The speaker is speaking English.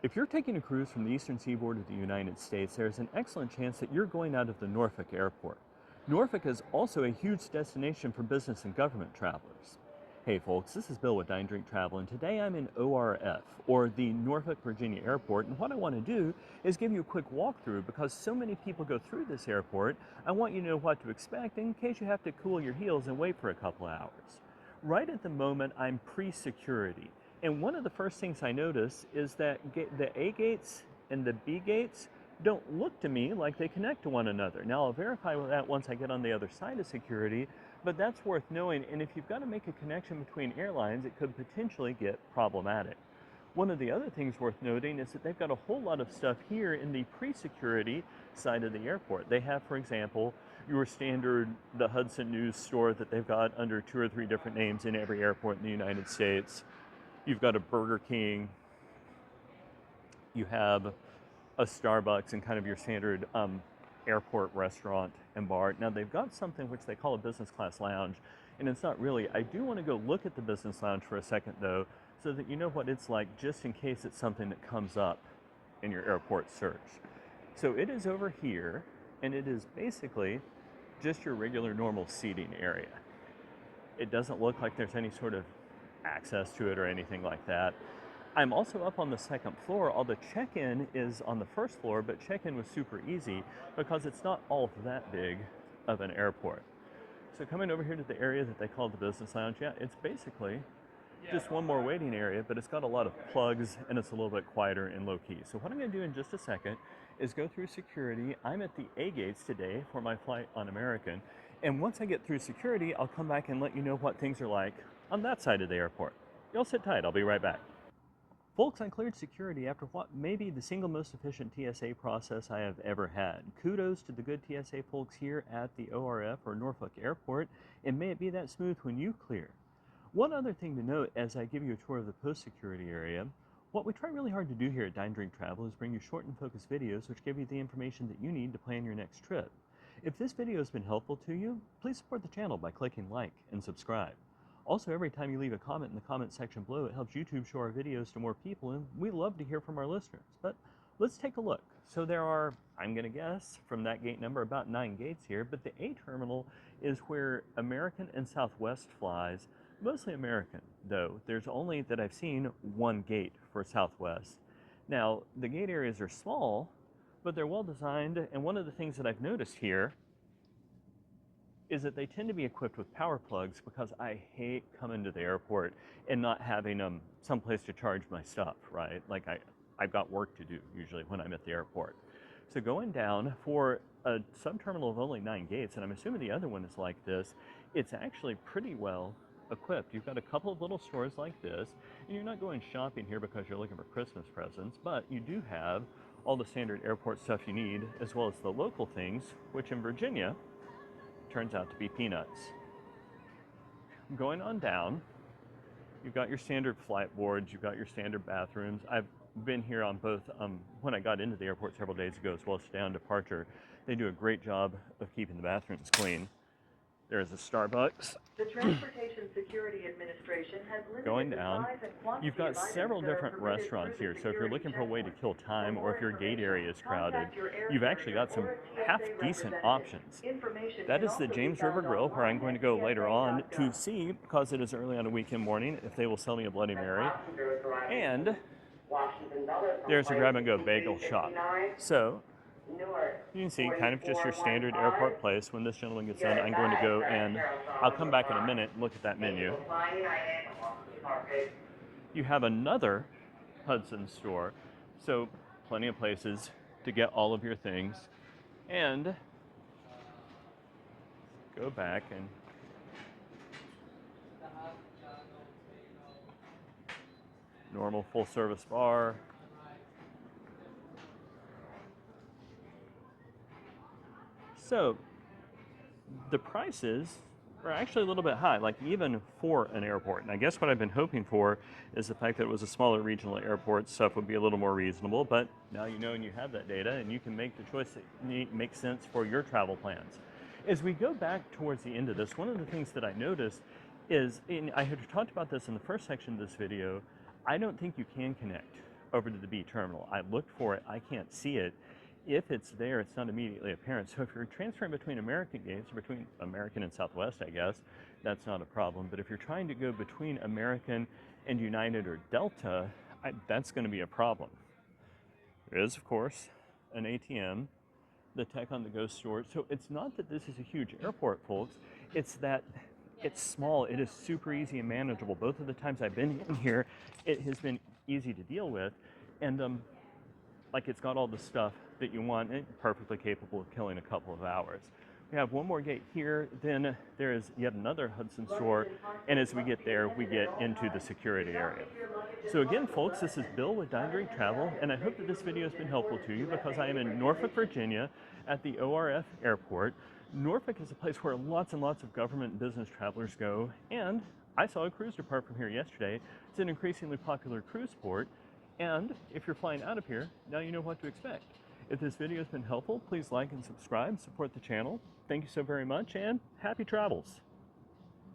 If you're taking a cruise from the eastern seaboard of the United States, there's an excellent chance that you're going out of the Norfolk airport. Norfolk is also a huge destination for business and government travelers. Hey folks, this is Bill with Dine Drink Travel, and today I'm in ORF, or the Norfolk, Virginia Airport, and what I want to do is give you a quick walkthrough because so many people go through this airport. I want you to know what to expect in case you have to cool your heels and wait for a couple hours. Right at the moment, I'm pre-security. And one of the first things I notice is that the A gates and the B gates don't look to me like they connect to one another. Now I'll verify that once I get on the other side of security, but that's worth knowing. And if you've got to make a connection between airlines, it could potentially get problematic. One of the other things worth noting is that they've got a whole lot of stuff here in the pre-security side of the airport. They have, for example, your standard, the Hudson News store that they've got under 2 or 3 different names in every airport in the United States. You've got a Burger King, you have a Starbucks, and kind of your standard airport restaurant and bar. Now they've got something which they call a business class lounge, and it's not really. I do want to go look at the business lounge for a second though, so that you know what it's like just in case it's something that comes up in your airport search. So it is over here, and it is basically just your regular normal seating area. It doesn't look like there's any sort of access to it or anything like that. I'm also up on the second floor, although check-in is on the first floor, but check-in was super easy because it's not all that big of an airport. So coming over here to the area that they call the business lounge, yeah, it's basically just one more waiting area, but it's got a lot of plugs and it's a little bit quieter and low-key. So what I'm going to do in just a second is go through security. I'm at the A gates today for my flight on American, and once I get through security, I'll come back and let you know what things are like on that side of the airport. Y'all sit tight, I'll be right back. Folks, I cleared security after what may be the single most efficient TSA process I have ever had. Kudos to the good TSA folks here at the ORF or Norfolk Airport, and may it be that smooth when you clear. One other thing to note as I give you a tour of the post-security area, what we try really hard to do here at Dine Drink Travel is bring you short and focused videos which give you the information that you need to plan your next trip. If this video has been helpful to you, please support the channel by clicking like and subscribe. Also, every time you leave a comment in the comment section below, it helps YouTube show our videos to more people, and we love to hear from our listeners. But let's take a look. So there are, I'm going to guess, from that gate number, about 9 gates here, but the A terminal is where American and Southwest flies, mostly American, though. There's only, that I've seen, 1 gate for Southwest. Now, the gate areas are small, but they're well designed, and one of the things that I've noticed here is that they tend to be equipped with power plugs because I hate coming to the airport and not having someplace to charge my stuff, right? Like I've got work to do usually when I'm at the airport. So going down for a sub-terminal of only 9 gates, and I'm assuming the other one is like this, it's actually pretty well equipped. You've got a couple of little stores like this, and you're not going shopping here because you're looking for Christmas presents, but you do have all the standard airport stuff you need, as well as the local things, which in Virginia turns out to be peanuts. Going on down, you've got your standard flight boards, you've got your standard bathrooms. I've been here on both, when I got into the airport several days ago, as well as today on departure. They do a great job of keeping the bathrooms clean. There's a Starbucks. The Transportation Security Administration has limited Going the down, size and quantity you've got of items several that are different permitted restaurants through here. the So if you're security looking for a way to checkpoint. kill time, For or more if your gate area is crowded, contact your air you've actually carrier got some or a half TSA decent representative. options. Information That can is the also be James found River Grill, where I'm online going to at go later on to tsa.gov. see, because it is early on a weekend morning, if they will sell me a Bloody Mary. And there's a grab-and-go bagel shop. So you can see kind of just your standard airport place. When this gentleman gets done, I'm going to go and I'll come back in a minute and look at that menu. You have another Hudson store, so plenty of places to get all of your things. And go back and normal full service bar. So the prices are actually a little bit high, like even for an airport. And I guess what I've been hoping for is the fact that it was a smaller regional airport, stuff would be a little more reasonable, but now you know and you have that data and you can make the choice that makes sense for your travel plans. As we go back towards the end of this, one of the things that I noticed is, and I had talked about this in the first section of this video, I don't think you can connect over to the B terminal. I looked for it, I can't see it. If it's there, it's not immediately apparent. So if you're transferring between American gates, or between American and Southwest, I guess, that's not a problem. But if you're trying to go between American and United or Delta, that's going to be a problem. There is, of course, an ATM, the Tech on the Go store. So it's not that this is a huge airport, folks. It's that it's small. It is super easy and manageable. Both of the times I've been in here, it has been easy to deal with. And like it's got all the stuff that you want and perfectly capable of killing a couple of hours. We have one more gate here, then there is yet another Hudson store, and as we get there, we get into the security area. So again, folks, this is Bill with Dine Drink Travel, and I hope that this video has been helpful to you because I am in Norfolk, Virginia at the ORF airport. Norfolk is a place where lots and lots of government and business travelers go, and I saw a cruise depart from here yesterday. It's an increasingly popular cruise port. And if you're flying out of here, now you know what to expect. If this video has been helpful, please like and subscribe, support the channel. Thank you so very much, and happy travels.